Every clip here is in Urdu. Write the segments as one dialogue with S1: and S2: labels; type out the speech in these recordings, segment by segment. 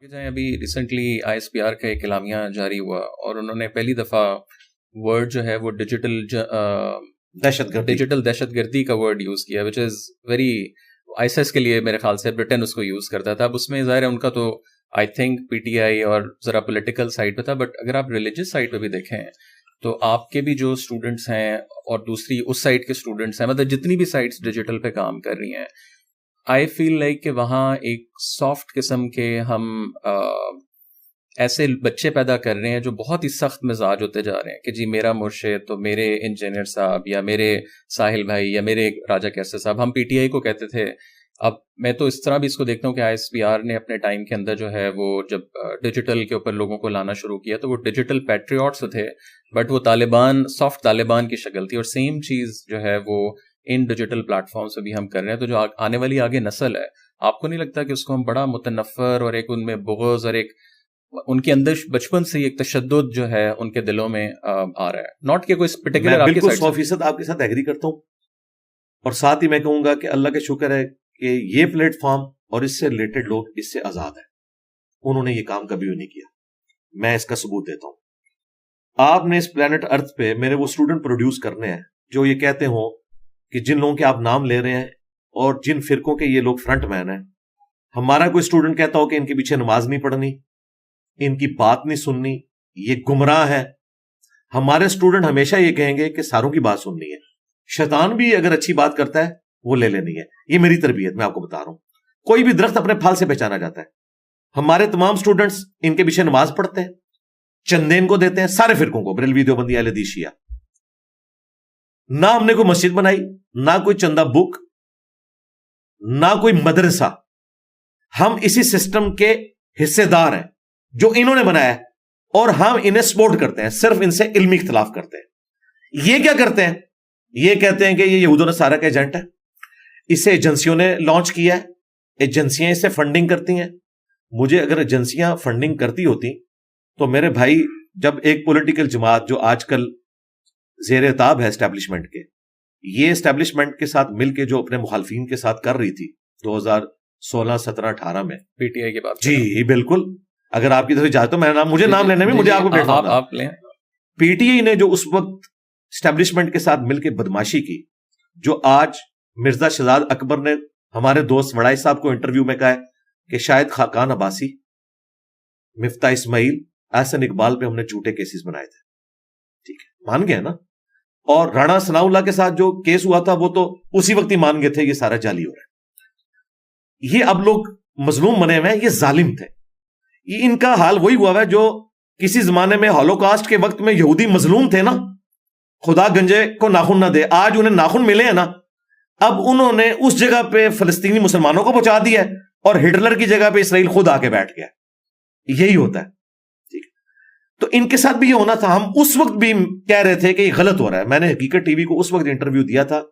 S1: ابھی recently I S P R کا ایک اعلامیہ جاری ہوا اور انہوں نے پہلی دفعہ ورڈ جو ہے وہ ڈیجیٹل دہشت گردی کا ورڈ یوز کیا، وچ از ویری آئی ایس کے لیے میرے خیال سے برٹن اس کو یوز کرتا تھا. اب اس میں ظاہر ہے ان کا تو I think P T I اور ذرا پولیٹیکل سائڈ پہ تھا، بٹ اگر آپ ریلیجس سائڈ پہ بھی دیکھیں تو آپ کے بھی جو اسٹوڈنٹس ہیں اور دوسری اس سائڈ کے اسٹوڈنٹس ہیں، مطلب جتنی بھی سائٹس ڈیجیٹل پہ کام کر رہی ہیں، آئی فیل لائک کہ وہاں ایک سافٹ قسم کے ہم ایسے بچے پیدا کر رہے ہیں جو بہت ہی سخت مزاج ہوتے جا رہے ہیں کہ جی میرا مرشد تو میرے انجینئر صاحب یا میرے ساحل بھائی یا میرے راجہ کیسے صاحب. ہم پی ٹی آئی کو کہتے تھے. اب میں تو اس طرح بھی اس کو دیکھتا ہوں کہ آئی ایس پی آر نے اپنے ٹائم کے اندر جو ہے وہ جب ڈیجیٹل کے اوپر لوگوں کو لانا شروع کیا تو وہ ڈیجیٹل پیٹریوٹس تھے، بٹ وہ طالبان، سافٹ طالبان کی شکل تھی. اور سیم چیز جو ہے وہ ان ڈیجیٹل پلیٹ فارمس پہ بھی ہم کر رہے ہیں. تو جو آنے والی آگے نسل ہے، آپ کو نہیں لگتا کہ اس کو ہم بڑا متنفر اور ایک ان میں بغض اور ایک ان کے اندر بچپن سے ایک تشدد جو ہے ان کے دلوں میں آ رہا ہے؟ ناٹ کہ کوئی پرٹیکولر.
S2: میں بالکل 100% آپ کے ساتھ ایگری کرتا ہوں، اور ساتھ ہی میں کہوں گا کہ اللہ کا شکر ہے کہ یہ پلیٹ فارم اور اس سے ریلیٹڈ لوگ اس سے آزاد ہیں. انہوں نے یہ کام کبھی بھی نہیں کیا. میں اس کا ثبوت دیتا ہوں. آپ نے اس پلانٹ ارتھ پہ میرے وہ اسٹوڈنٹ پروڈیوس کرنے ہیں جو یہ کہتے ہوں کہ جن لوگوں کے آپ نام لے رہے ہیں اور جن فرقوں کے یہ لوگ فرنٹ مین ہیں، ہمارا کوئی اسٹوڈنٹ کہتا ہو کہ ان کے پیچھے نماز نہیں پڑھنی، ان کی بات نہیں سننی، یہ گمراہ ہے. ہمارے اسٹوڈنٹ ہمیشہ یہ کہیں گے کہ ساروں کی بات سننی ہے. شیطان بھی اگر اچھی بات کرتا ہے وہ لے لینی ہے. یہ میری تربیت، میں آپ کو بتا رہا ہوں. کوئی بھی درخت اپنے پھل سے پہچانا جاتا ہے. ہمارے تمام اسٹوڈنٹس ان کے پیچھے نماز پڑھتے ہیں، چندے ان کو دیتے ہیں، سارے فرقوں کو، بریلوی، دیوبندی، اہل حدیث، شیعہ. نہ ہم نے کوئی مسجد بنائی، نہ کوئی چندہ بک، نہ کوئی مدرسہ. ہم اسی سسٹم کے حصے دار ہیں جو انہوں نے بنایا ہے، اور ہم انہیں سپورٹ کرتے ہیں، صرف ان سے علمی اختلاف کرتے ہیں. یہ کیا کرتے ہیں؟ یہ کہتے ہیں کہ یہ یہود و نصارہ کا ایجنٹ ہے، اسے ایجنسیوں نے لانچ کیا ہے، ایجنسیاں اس سے فنڈنگ کرتی ہیں. مجھے اگر ایجنسیاں فنڈنگ کرتی ہوتی تو میرے بھائی، جب ایک پولیٹیکل جماعت جو آج کل زیر تاب ہے اسٹیبلشمنٹ کے، یہ اسٹیبلشمنٹ کے ساتھ مل کے جو اپنے مخالفین کے ساتھ کر رہی تھی 2016، 17، 18 میں،
S1: پی ٹی آئی کی بات.
S2: جی بالکل. اگر آپ کی طرف جائے تو مجھے نام لینے میں، مجھے آپ کو
S1: آپ لیں.
S2: پی ٹی آئی نے جو اس وقت اسٹیبلشمنٹ کے ساتھ مل کے بدماشی کی، جو آج مرزا شہزاد اکبر نے ہمارے دوست وڑائی صاحب کو انٹرویو میں کہا ہے کہ شاید خاقان عباسی، مفتاح اسماعیل، احسن اقبال پہ ہم نے جھوٹے کیسز بنائے تھے. ٹھیک ہے، مان گئے نا. اور رانا ثناء اللہ کے ساتھ جو کیس ہوا تھا وہ تو اسی وقت ہی مان گئے تھے یہ سارا جعلی ہو رہا ہے. یہ اب لوگ مظلوم بنے ہوئے ہیں، یہ ظالم تھے. یہ ان کا حال وہی ہوا ہے جو کسی زمانے میں ہولوکاسٹ کے وقت میں یہودی مظلوم تھے نا، خدا گنجے کو ناخن نہ دے. آج انہیں ناخن ملے ہیں نا، اب انہوں نے اس جگہ پہ فلسطینی مسلمانوں کو پہنچا دیا ہے، اور ہٹلر کی جگہ پہ اسرائیل خود آ کے بیٹھ گیا. یہی ہوتا ہے. ٹھیک، تو ان کے ساتھ بھی یہ ہونا تھا. ہم اس وقت بھی کہہ رہے تھے کہ یہ غلط ہو رہا ہے. میں نے حقیقت ٹی وی کو اس وقت انٹرویو دیا تھا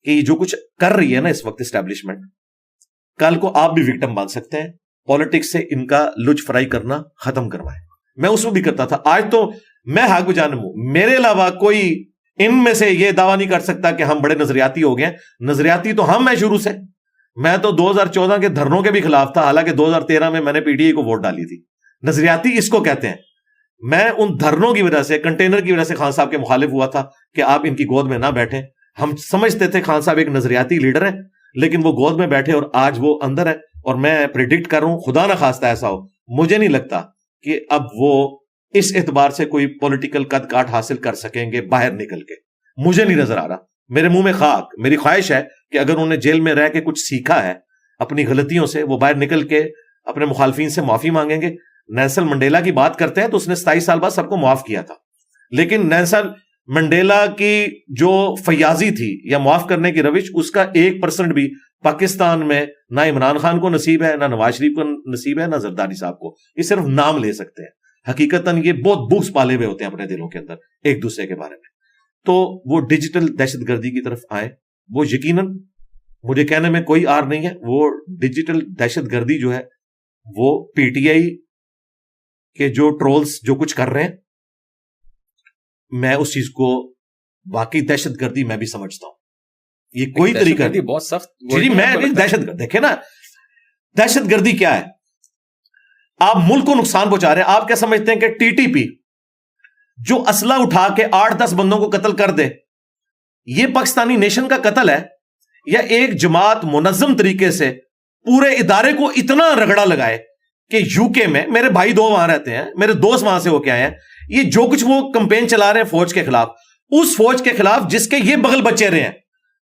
S2: کہ یہ جو کچھ کر رہی ہے نا اس وقت اسٹیبلشمنٹ، کل کو آپ بھی وکٹم بن سکتے ہیں. پالیٹکس سے ان کا لج فرائی کرنا ختم کروائیں. میں اس وقت بھی کرتا تھا. آج تو میں حق بجانب ہوں. میرے علاوہ کوئی ان میں سے یہ دعویٰ نہیں کر سکتا کہ ہم بڑے نظریاتی ہو گئے. نظریاتی تو ہم ہیں شروع سے. میں تو 2014 کے دھرنوں کے بھی خلاف تھا، حالانکہ 2013 میں نے پی ٹی آئی کو ووٹ ڈالی تھی. نظریاتی اس کو کہتے ہیں. میں ان دھرنوں کی وجہ سے، کنٹینر کی وجہ سے خان صاحب کے مخالف ہوا تھا کہ آپ ان کی گود میں نہ بیٹھیں. ہم سمجھتے تھے خان صاحب ایک نظریاتی لیڈر ہے، لیکن وہ گود میں بیٹھے اور آج وہ اندر ہے. اور میں پریڈکٹ کر رہا ہوں، خدا نہ خواستہ ایسا ہو، مجھے نہیں لگتا کہ اب وہ اس اعتبار سے کوئی پولیٹیکل قد کاٹ حاصل کر سکیں گے باہر نکل کے. مجھے نہیں نظر آ رہا. میرے منہ میں خاک. میری خواہش ہے کہ اگر انہوں نے جیل میں رہ کے کچھ سیکھا ہے اپنی غلطیوں سے، وہ باہر نکل کے اپنے مخالفین سے معافی مانگیں گے. نیلسن منڈیلا کی بات کرتے ہیں تو اس نے 27 سال بعد سب کو معاف کیا تھا، لیکن نیلسن منڈیلا کی جو فیاضی تھی یا معاف کرنے کی روش، اس کا 1% بھی پاکستان میں نہ عمران خان کو نصیب ہے، نہ نواز شریف کو نصیب ہے، نہ زرداری صاحب کو. یہ صرف نام لے سکتے ہیں. حقیقتاً یہ بہت بغض پالے ہوئے ہوتے ہیں اپنے دلوں کے اندر ایک دوسرے کے بارے میں. تو وہ ڈیجیٹل دہشت گردی کی طرف آئے. وہ یقیناً مجھے کہنے میں کوئی آر نہیں ہے، وہ ڈیجیٹل دہشت گردی جو ہے وہ پی ٹی آئی کے جو ٹرولز جو کچھ کر رہے ہیں، میں اس چیز کو واقعی دہشت گردی میں بھی سمجھتا ہوں. یہ کوئی طریقہ نہیں.
S1: بہت سخت.
S2: جی میں دہشت گرد دیکھیں نا، دہشت گردی کیا ہے؟ آپ ملک کو نقصان پہنچا رہے ہیں. آپ کیا سمجھتے ہیں کہ ٹی ٹی پی جو اسلحہ اٹھا کے 8-10 بندوں کو قتل کر دے, یہ پاکستانی نیشن کا قتل ہے؟ یا ایک جماعت منظم طریقے سے پورے ادارے کو اتنا رگڑا لگائے کہ یو کے میں میرے بھائی 2 وہاں رہتے ہیں, میرے دوست وہاں سے ہو کے آئے ہیں, یہ جو کچھ وہ کمپین چلا رہے ہیں فوج کے خلاف, اس فوج کے خلاف جس کے یہ بغل بچے رہے ہیں,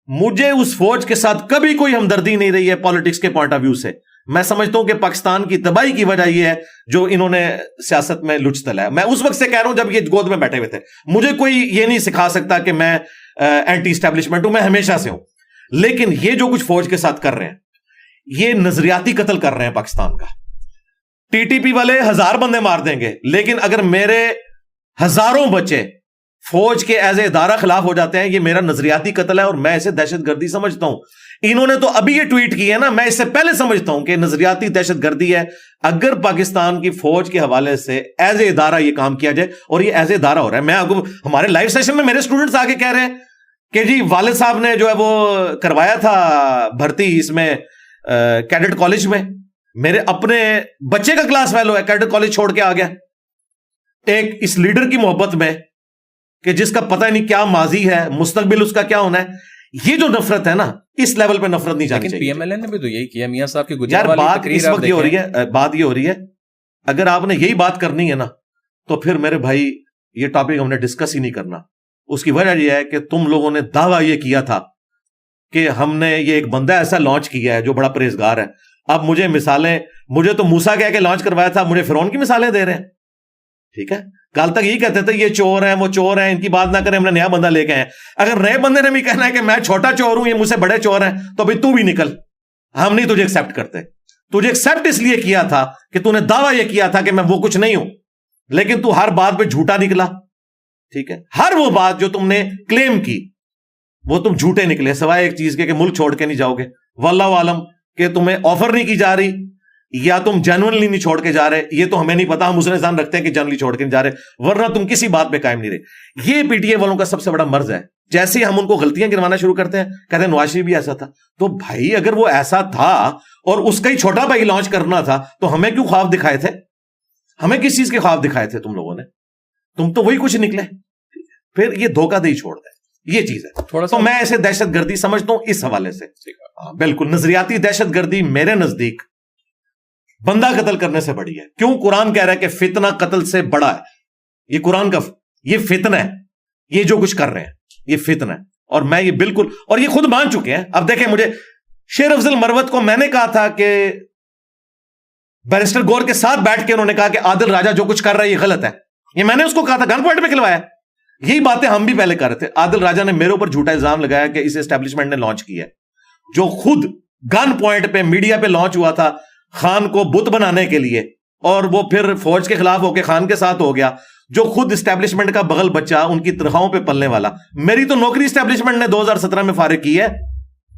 S2: مجھے اس فوج کے ساتھ کبھی کوئی ہمدردی نہیں رہی ہے پالیٹکس کے پوائنٹ آف ویو سے. میں سمجھتا ہوں کہ پاکستان کی تباہی کی وجہ یہ ہے جو انہوں نے سیاست میں لچ تلا ہے. میں اس وقت سے کہہ رہا ہوں جب یہ گود میں بیٹھے ہوئے تھے. مجھے کوئی یہ نہیں سکھا سکتا کہ میں اینٹی اسٹیبلشمنٹ ہوں, میں ہمیشہ سے ہوں. لیکن یہ جو کچھ فوج کے ساتھ کر رہے ہیں, یہ نظریاتی قتل کر رہے ہیں پاکستان کا. ٹی ٹی پی والے 1000 بندے مار دیں گے, لیکن اگر میرے ہزاروں بچے فوج کے ایز اے ادارہ خلاف ہو جاتے ہیں, یہ میرا نظریاتی قتل ہے اور میں اسے دہشت گردی سمجھتا ہوں. انہوں نے تو ابھی یہ ٹویٹ کی ہے نا, میں اس سے پہلے سمجھتا ہوں کہ نظریاتی دہشت گردی ہے اگر پاکستان کی فوج کے حوالے سے ایز اے ادارہ یہ کام کیا جائے, اور یہ ایز اے ادارہ ہو رہا ہے. میں آپ کو ہمارے لائیو سیشن میں میرے اسٹوڈنٹس آگے کہہ رہے ہیں کہ جی والد صاحب نے جو ہے وہ کروایا تھا بھرتی اس میں کیڈٹ کالج میں, میرے اپنے بچے کا کلاس فیلو ہے, کیڈٹ کالج چھوڑ کے آ گیا ایک اس لیڈر کی محبت میں کہ جس کا پتہ نہیں کیا ماضی ہے, مستقبل اس کا کیا ہونا ہے. یہ جو نفرت ہے نا, اس لیول پہ نفرت نہیں جانی چاہیے.
S1: پی ایم ایل این نے بھی تو یہی کیا میاں صاحب کی
S2: یار. بات اس وقت یہ ہو رہی ہے, بات یہ ہو رہی ہے اگر آپ نے یہی بات کرنی ہے نا تو پھر میرے بھائی یہ ٹاپک ہم نے ڈسکس ہی نہیں کرنا. اس کی وجہ یہ ہے کہ تم لوگوں نے دعویٰ یہ کیا تھا کہ ہم نے یہ ایک بندہ ایسا لانچ کیا ہے جو بڑا پرہیزگار ہے. اب مجھے مثالیں, مجھے تو موسیٰ کہہ کے لانچ کروایا تھا, مجھے فرعون کی مثالیں دے رہے ہیں. ٹھیک ہے, کل تک یہی کہتے تھے یہ چور ہیں, وہ چور ہیں, ان کی بات نہ کریں, ہم نے نیا بندہ لے کے آئے. اگر نئے بندے نے بھی کہنا ہے کہ میں چھوٹا چور ہوں, یہ مجھ سے بڑے چور ہیں, تو بھائی تو بھی نکل, ہم نہیں تجھے ایکسپٹ کرتے. تجھے ایکسپٹ اس لیے کیا تھا کہ تو نے دعویٰ یہ کیا تھا کہ میں وہ کچھ نہیں ہوں, لیکن تو ہر بات پہ جھوٹا نکلا. ٹھیک ہے, ہر وہ بات جو تم نے کلیم کی وہ تم جھوٹے نکلے, سوائے ایک چیز کے کہ ملک چھوڑ کے نہیں جاؤ گے. واللہ عالم کہ تمہیں آفر نہیں کی جا رہی یا تم جنرلی نہیں چھوڑ کے جا رہے, یہ تو ہمیں نہیں پتا. ہم اس نے ظن رکھتے ہیں کہ جنرلی چھوڑ کے نہیں جا رہے, ورنہ تم کسی بات پہ قائم نہیں رہے. یہ پی ٹی اے والوں کا سب سے بڑا مرض ہے. جیسے ہی ہم ان کو غلطیاں گنوانا شروع کرتے ہیں, کہتے ہیں نواز شریف بھی ایسا تھا. تو بھائی اگر وہ ایسا تھا اور اس کا ہی چھوٹا بھائی لانچ کرنا تھا تو ہمیں کیوں خواب دکھائے تھے؟ ہمیں کس چیز کے خواب دکھائے تھے تم لوگوں نے؟ تم تو وہی کچھ نکلے. پھر یہ دھوکہ دہی چھوڑ دیں, یہ چیز ہے. تھوڑا سا میں اسے دہشت گردی سمجھتا ہوں اس حوالے سے. بالکل نظریاتی دہشت گردی میرے نزدیک بندہ قتل کرنے سے بڑی ہے. کیوں؟ قرآن کہہ رہا ہے کہ فتنہ قتل سے بڑا ہے. یہ قرآن کا یہ فتنہ ہے, یہ جو کچھ کر رہے ہیں یہ فتنہ ہے. اور میں یہ بالکل, اور یہ خود مان چکے ہیں. اب دیکھیں, مجھے شیر افضل مروت کو میں نے کہا تھا کہ بیرسٹر گور کے ساتھ بیٹھ کے انہوں نے کہا کہ عادل راجہ جو کچھ کر رہا ہے یہ غلط ہے. یہ میں نے اس کو کہا تھا, گن پوائنٹ پہ کھلوایا. یہی باتیں ہم بھی پہلے کر رہے تھے. عادل راجہ نے میرے اوپر جھوٹا الزام لگایا کہ اسے اسٹیبلشمنٹ نے لانچ کیا ہے, جو خود گن پوائنٹ پہ میڈیا پہ لانچ ہوا تھا خان کو بت بنانے کے لیے, اور وہ پھر فوج کے خلاف ہو کے خان کے ساتھ ہو گیا, جو خود اسٹیبلشمنٹ کا بغل بچہ, ان کی تنخواہوں پہ پلنے والا. میری تو نوکری اسٹیبلشمنٹ نے 2017 میں فارغ کی ہے,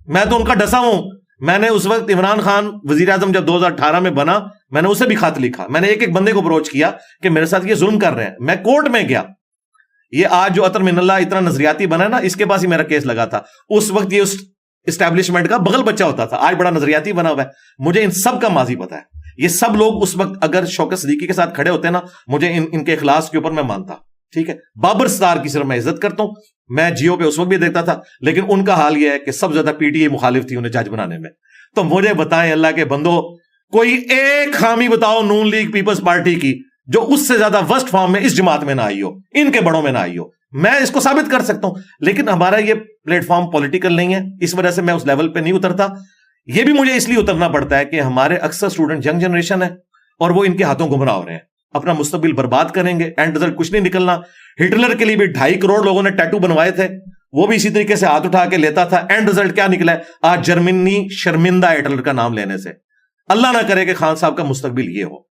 S2: میں تو ان کا ڈسا ہوں. میں نے اس وقت عمران خان وزیر اعظم جب 2018 میں بنا, میں نے اسے بھی خط لکھا. میں نے ایک ایک بندے کو اپروچ کیا کہ میرے ساتھ یہ ظلم کر رہے ہیں. میں کورٹ میں گیا. یہ آج جو عطر من اللہ اتنا نظریاتی بنا ہے نا, اس کے پاس ہی میرا کیس لگا تھا. اس وقت یہ اسٹیبلشمنٹ کا بغل بچہ ہوتا تھا, آج بڑا نظریاتی بنا ہوا ہے. مجھے ان سب کا ماضی پتا ہے. یہ سب لوگ اس وقت اگر شوکت صدیقی کے ساتھ کھڑے ہوتے نا, مجھے ان کے اخلاص کے اوپر میں مانتا. ٹھیک ہے, بابر ستار کی صرف میں عزت کرتا ہوں, میں جیو پہ اس وقت بھی دیکھتا تھا, لیکن ان کا حال یہ ہے کہ سب زیادہ پی ٹی اے مخالف تھی انہیں جج بنانے میں. تو مجھے بتائیں اللہ کے بندو, کوئی ایک خامی بتاؤ نون لیگ پیپلز پارٹی کی جو اس سے زیادہ ورسٹ فارم میں اس جماعت میں نہ آئی ہو, ان کے بڑوں میں نہ آئی ہو. میں اس کو ثابت کر سکتا ہوں, لیکن ہمارا یہ پلیٹ فارم پولیٹیکل نہیں ہے, اس وجہ سے میں اس لیول پہ نہیں اترتا. یہ بھی مجھے اس لیے اترنا پڑتا ہے کہ ہمارے اکثر اسٹوڈنٹ ینگ جنریشن ہے اور وہ ان کے ہاتھوں گمراہ ہو رہے ہیں, اپنا مستقبل برباد کریں گے, اینڈ رزلٹ کچھ نہیں نکلنا. ہٹلر کے لیے بھی 2.5 کروڑ لوگوں نے ٹیٹو بنوائے تھے, وہ بھی اسی طریقے سے ہاتھ اٹھا کے لیتا تھا. اینڈ رزلٹ کیا نکلا ہے؟ آج جرمنی شرمندہ ہے ہٹلر کا نام لینے سے. اللہ نہ کرے کہ خان صاحب کا مستقبل یہ ہو.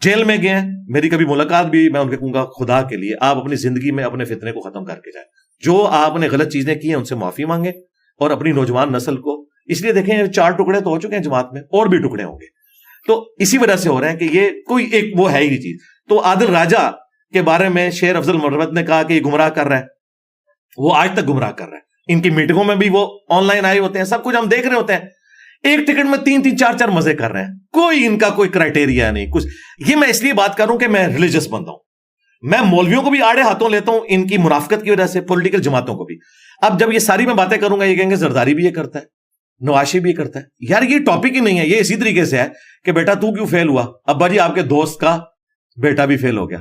S2: جیل میں گئے ہیں, میری کبھی ملاقات بھی, میں ان کے کہوں گا خدا کے لیے آپ اپنی زندگی میں اپنے فتنے کو ختم کر کے جائیں. جو آپ نے غلط چیزیں کی ہیں ان سے معافی مانگیں, اور اپنی نوجوان نسل کو, اس لیے دیکھیں 4 ٹکڑے تو ہو چکے ہیں جماعت میں, اور بھی ٹکڑے ہوں گے. تو اسی وجہ سے ہو رہے ہیں کہ یہ کوئی ایک وہ ہے ہی نہیں چیز. تو عادل راجہ کے بارے میں شیر افضل مروت نے کہا کہ یہ گمراہ کر رہا ہے, وہ آج تک گمراہ کر رہا ہے. ان کی میٹنگوں میں بھی وہ آن لائن آئے ہوتے ہیں, سب کچھ ہم دیکھ رہے ہوتے ہیں. ایک ٹکٹ میں 3-3 4-4 مزے کر رہے ہیں, کوئی ان کا کوئی کرائٹیریا نہیں کچھ. یہ میں اس لیے بات کر رہا ہوں کہ میں ریلیجس بندہ ہوں, میں مولویوں کو بھی آڑے ہاتھوں لیتا ہوں ان کی منافقت کی وجہ سے, پولیٹیکل جماعتوں کو بھی. اب جب یہ ساری میں باتیں کروں گا یہ کہیں گے زرداری بھی یہ کرتا ہے, نواشی بھی یہ کرتا ہے. یار یہ ٹاپک ہی نہیں ہے, یہ اسی طریقے سے ہے کہ بیٹا تو کیوں فیل ہوا, ابا جی آپ کے دوست کا بیٹا بھی فیل ہو گیا,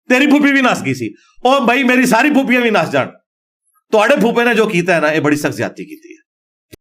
S2: تیری پھوپھی بھی ناس کی سی, اور بھائی میری ساری پھوپھیاں بھی ناس جان, تو آڑے پھوپے نے جو کیتا ہے نا یہ بڑی سخت زیادتی کی تھی.